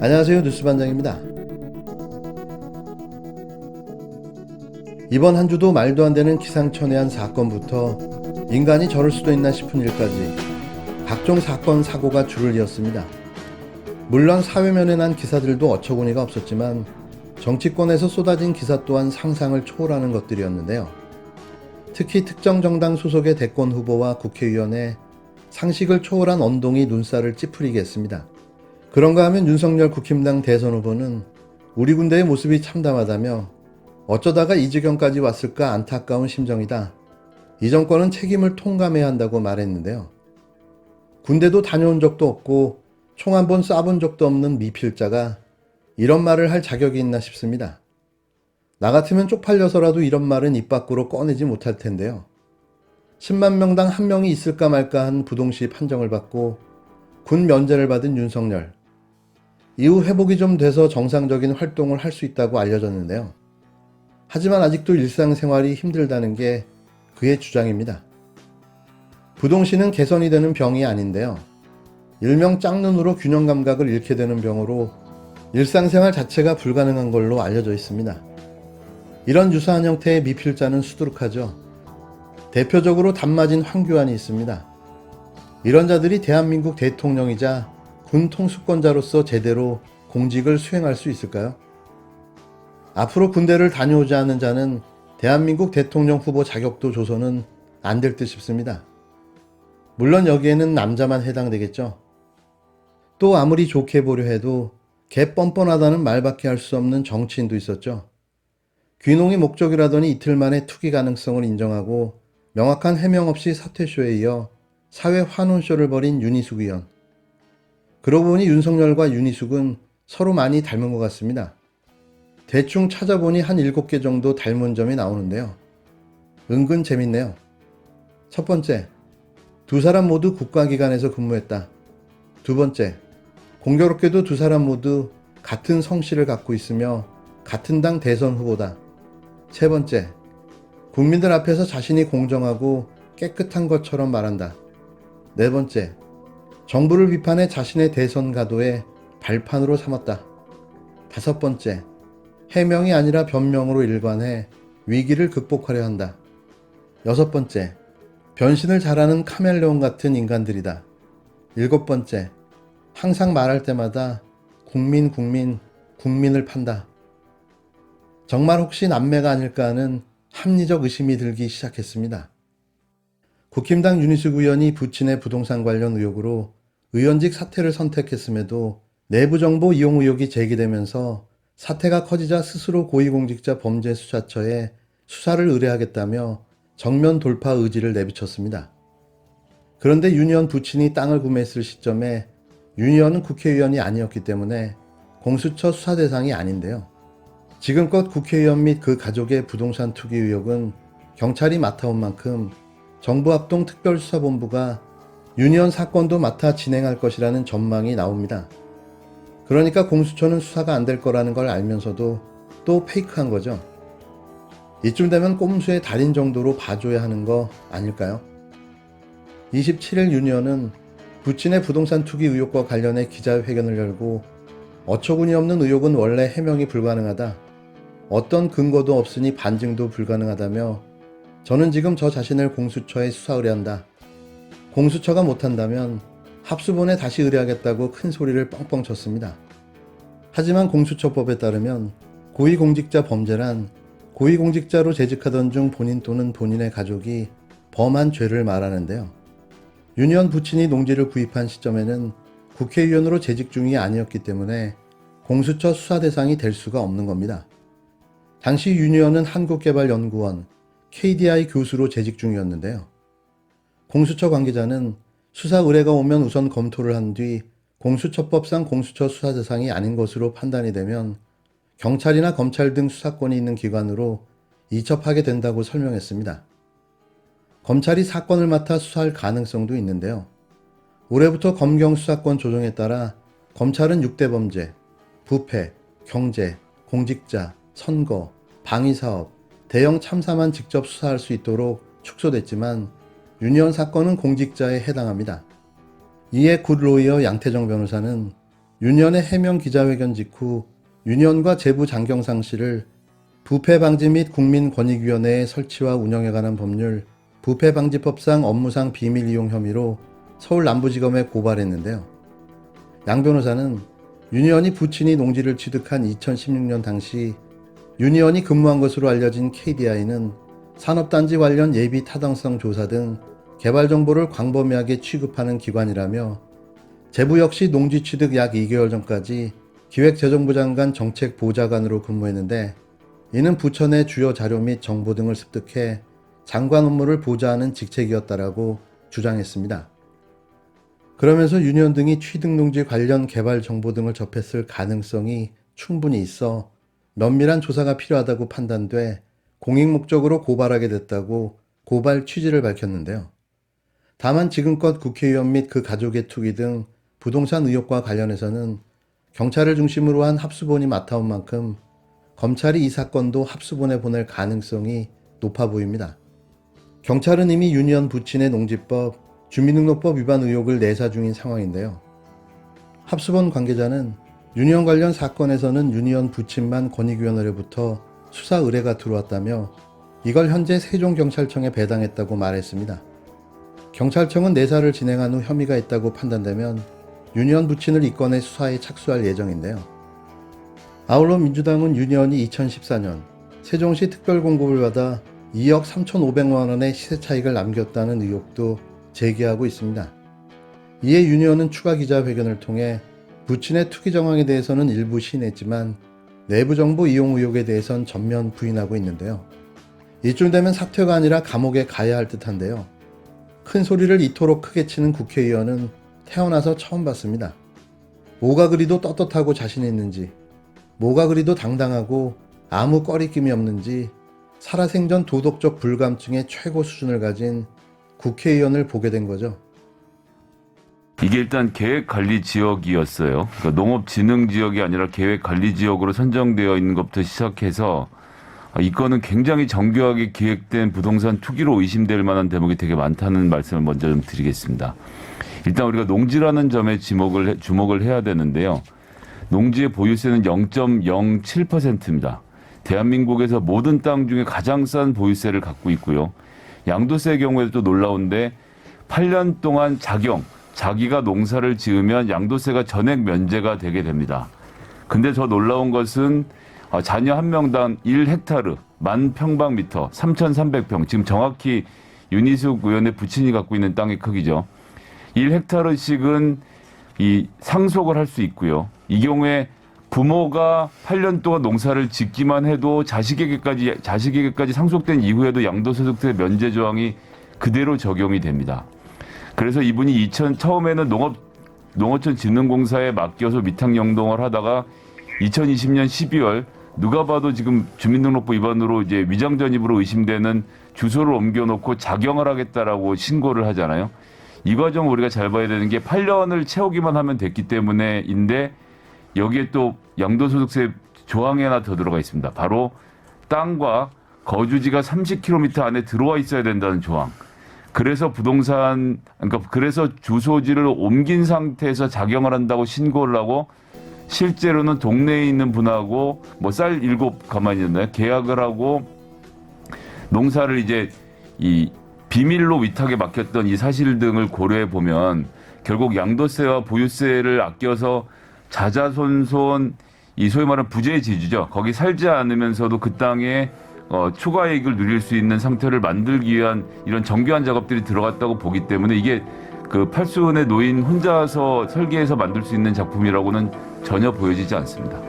안녕하세요. 뉴스반장입니다. 이번 한 주도 말도 안 되는 기상천외한 사건부터 인간이 저럴 수도 있나 싶은 일까지 각종 사건, 사고가 줄을 이었습니다. 물론 사회면에 난 기사들도 어처구니가 없었지만 정치권에서 쏟아진 기사 또한 상상을 초월하는 것들이었는데요. 특히 특정 정당 소속의 대권 후보와 국회의원의 상식을 초월한 언동이 눈살을 찌푸리게 했습니다. 그런가 하면 윤석열 국힘당 대선 후보는 우리 군대의 모습이 참담하다며 어쩌다가 이 지경까지 왔을까 안타까운 심정이다. 이 정권은 책임을 통감해야 한다고 말했는데요. 군대도 다녀온 적도 없고 총 한 번 쏴본 적도 없는 미필자가 이런 말을 할 자격이 있나 싶습니다. 나 같으면 쪽팔려서라도 이런 말은 입 밖으로 꺼내지 못할 텐데요. 10만 명당 한 명이 있을까 말까 한 부동시 판정을 받고 군 면제를 받은 윤석열. 이후 회복이 좀 돼서 정상적인 활동을 할 수 있다고 알려졌는데요. 하지만 아직도 일상생활이 힘들다는 게 그의 주장입니다. 부동시는 개선이 되는 병이 아닌데요. 일명 짝눈으로 균형 감각을 잃게 되는 병으로 일상생활 자체가 불가능한 걸로 알려져 있습니다. 이런 유사한 형태의 미필자는 수두룩하죠. 대표적으로 단맞은 황교안이 있습니다. 이런 자들이 대한민국 대통령이자 군 통수권자로서 제대로 공직을 수행할 수 있을까요? 앞으로 군대를 다녀오지 않은 자는 대한민국 대통령 후보 자격도 줘서는 안 될 듯 싶습니다. 물론 여기에는 남자만 해당되겠죠. 또 아무리 좋게 보려 해도 개 뻔뻔하다는 말밖에 할 수 없는 정치인도 있었죠. 귀농이 목적이라더니 이틀 만에 투기 가능성을 인정하고 명확한 해명 없이 사퇴쇼에 이어 사회 환원쇼를 벌인 윤희숙 의원. 그러고 보니 윤석열과 윤희숙은 서로 많이 닮은 것 같습니다. 대충 찾아보니 한 7개 정도 닮은 점이 나오는데요. 은근 재밌네요. 첫 번째, 두 사람 모두 국가기관에서 근무했다. 두 번째, 공교롭게도 두 사람 모두 같은 성씨를 갖고 있으며 같은 당 대선 후보다. 세 번째, 국민들 앞에서 자신이 공정하고 깨끗한 것처럼 말한다. 네 번째, 정부를 비판해 자신의 대선 가도에 발판으로 삼았다. 다섯 번째, 해명이 아니라 변명으로 일관해 위기를 극복하려 한다. 여섯 번째, 변신을 잘하는 카멜레온 같은 인간들이다. 일곱 번째, 항상 말할 때마다 국민을 판다. 정말 혹시 남매가 아닐까 하는 합리적 의심이 들기 시작했습니다. 국힘당 윤희숙 의원이 부친의 부동산 관련 의혹으로 의원직 사퇴를 선택했음에도 내부정보 이용 의혹이 제기되면서 사태가 커지자 스스로 고위공직자 범죄수사처에 수사를 의뢰하겠다며 정면 돌파 의지를 내비쳤습니다. 그런데 윤 의원 부친이 땅을 구매했을 시점에 윤 의원은 국회의원이 아니었기 때문에 공수처 수사 대상이 아닌데요. 지금껏 국회의원 및 그 가족의 부동산 투기 의혹은 경찰이 맡아온 만큼 정부합동특별수사본부가 윤 의원 사건도 맡아 진행할 것이라는 전망이 나옵니다. 그러니까 공수처는 수사가 안 될 거라는 걸 알면서도 또 페이크한 거죠. 이쯤 되면 꼼수의 달인 정도로 봐줘야 하는 거 아닐까요? 27일 윤 의원은 부친의 부동산 투기 의혹과 관련해 기자회견을 열고 어처구니 없는 의혹은 원래 해명이 불가능하다. 어떤 근거도 없으니 반증도 불가능하다며 저는 지금 저 자신을 공수처에 수사 의뢰한다. 공수처가 못한다면 합수본에 다시 의뢰하겠다고 큰 소리를 뻥뻥 쳤습니다. 하지만 공수처법에 따르면 고위공직자 범죄란 고위공직자로 재직하던 중 본인 또는 본인의 가족이 범한 죄를 말하는데요. 윤 의원 부친이 농지를 구입한 시점에는 국회의원으로 재직 중이 아니었기 때문에 공수처 수사 대상이 될 수가 없는 겁니다. 당시 윤 의원은 한국개발연구원 KDI 교수로 재직 중이었는데요. 공수처 관계자는 수사 의뢰가 오면 우선 검토를 한 뒤 공수처법상 공수처 수사 대상이 아닌 것으로 판단이 되면 경찰이나 검찰 등 수사권이 있는 기관으로 이첩하게 된다고 설명했습니다. 검찰이 사건을 맡아 수사할 가능성도 있는데요. 올해부터 검경 수사권 조정에 따라 검찰은 6대 범죄, 부패, 경제, 공직자, 선거, 방위사업, 대형 참사만 직접 수사할 수 있도록 축소됐지만 윤 의원 사건은 공직자에 해당합니다. 이에 굿로이어 양태정 변호사는 유니언의 해명 기자회견 직후 유니언과 재부 장경상 씨를 부패방지 및 국민권익위원회의 설치와 운영에 관한 법률 부패방지법상 업무상 비밀 이용 혐의로 서울 남부지검에 고발했는데요. 양 변호사는 유니언이 부친이 농지를 취득한 2016년 당시 유니언이 근무한 것으로 알려진 KDI는 산업단지 관련 예비 타당성 조사 등 개발 정보를 광범위하게 취급하는 기관이라며 재부 역시 농지 취득 약 2개월 전까지 기획재정부 장관 정책보좌관으로 근무했는데 이는 부처 내 주요 자료 및 정보 등을 습득해 장관 업무를 보좌하는 직책이었다라고 주장했습니다. 그러면서 유니언 등이 취득농지 관련 개발 정보 등을 접했을 가능성이 충분히 있어 면밀한 조사가 필요하다고 판단돼 공익 목적으로 고발하게 됐다고 고발 취지를 밝혔는데요. 다만 지금껏 국회의원 및 그 가족의 투기 등 부동산 의혹과 관련해서는 경찰을 중심으로 한 합수본이 맡아온 만큼 검찰이 이 사건도 합수본에 보낼 가능성이 높아 보입니다. 경찰은 이미 유니언 부친의 농지법, 주민등록법 위반 의혹을 내사 중인 상황인데요. 합수본 관계자는 유니언 관련 사건에서는 유니언 부친만 권익위원회로부터 수사 의뢰가 들어왔다며 이걸 현재 세종경찰청에 배당했다고 말했습니다. 경찰청은 내사를 진행한 후 혐의가 있다고 판단되면 유니언 부친을 이 건의 수사에 착수할 예정인데요. 아울러 민주당은 유니언이 2014년 세종시 특별공급을 받아 2억 3,500만 원의 시세 차익을 남겼다는 의혹도 제기하고 있습니다. 이에 유니언은 추가 기자회견을 통해 부친의 투기 정황에 대해서는 일부 시인했지만 내부 정보 이용 의혹에 대해선 전면 부인하고 있는데요. 이쯤 되면 사퇴가 아니라 감옥에 가야 할 듯한데요. 큰 소리를 이토록 크게 치는 국회의원은 태어나서 처음 봤습니다. 뭐가 그리도 떳떳하고 자신 있는지, 뭐가 그리도 당당하고 아무 꺼리낌이 없는지 살아생전 도덕적 불감증의 최고 수준을 가진 국회의원을 보게 된 거죠. 이게 일단 계획관리지역이었어요. 그러니까 농업진흥지역이 아니라 계획관리지역으로 선정되어 있는 것부터 시작해서 이 건은 굉장히 정교하게 기획된 부동산 투기로 의심될 만한 대목이 되게 많다는 말씀을 먼저 좀 드리겠습니다. 일단 우리가 농지라는 점에 주목을 해야 되는데요. 농지의 보유세는 0.07%입니다. 대한민국에서 모든 땅 중에 가장 싼 보유세를 갖고 있고요. 양도세의 경우에도 또 놀라운데 8년 동안 자기가 농사를 지으면 양도세가 전액 면제가 되게 됩니다. 근데 더 놀라운 것은 자녀 한 명당 1헥타르, 10,000평방미터, 3,300평, 지금 정확히 윤희숙 의원의 부친이 갖고 있는 땅의 크기죠. 1헥타르씩은 이 상속을 할 수 있고요. 이 경우에 부모가 8년 동안 농사를 짓기만 해도 자식에게까지 상속된 이후에도 양도소득세 면제 조항이 그대로 적용이 됩니다. 그래서 이분이 처음에는 농어촌진흥공사에 맡겨서 미탁영농을 하다가 2020년 12월 누가 봐도 지금 주민등록부 위반으로 이제 위장 전입으로 의심되는 주소를 옮겨놓고 작용을 하겠다라고 신고를 하잖아요. 이 과정 우리가 잘 봐야 되는 게 8년을 채우기만 하면 됐기 때문에인데 여기에 또 양도소득세 조항이 하나 더 들어가 있습니다. 바로 땅과 거주지가 30km 안에 들어와 있어야 된다는 조항. 그래서 그래서 주소지를 옮긴 상태에서 작용을 한다고 신고를 하고 실제로는 동네에 있는 분하고 쌀 7가만히 있나요? 계약을 하고 농사를 이제 이 비밀로 위탁에 맡겼던 이 사실 등을 고려해 보면 결국 양도세와 보유세를 아껴서 자자손손 이 소위 말하는 부재지주죠. 거기 살지 않으면서도 그 땅에 추가 이익을 누릴 수 있는 상태를 만들기 위한 이런 정교한 작업들이 들어갔다고 보기 때문에 이게 그 팔순의 노인 혼자서 설계해서 만들 수 있는 작품이라고는 전혀 보여지지 않습니다.